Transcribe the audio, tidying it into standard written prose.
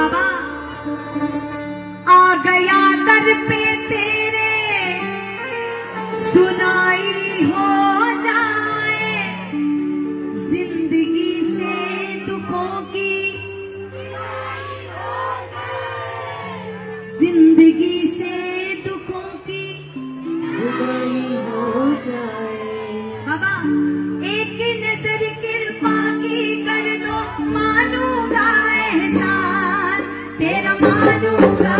बाबा आ गया दर पे तेरे, सुनाई हो जाए जिंदगी से दुखों की, जिंदगी से दुखों की जुदाई हो जाए। बाबा एक नजर कृपा की कर दो, मानूंगा एहसान तेरा, मानूंगा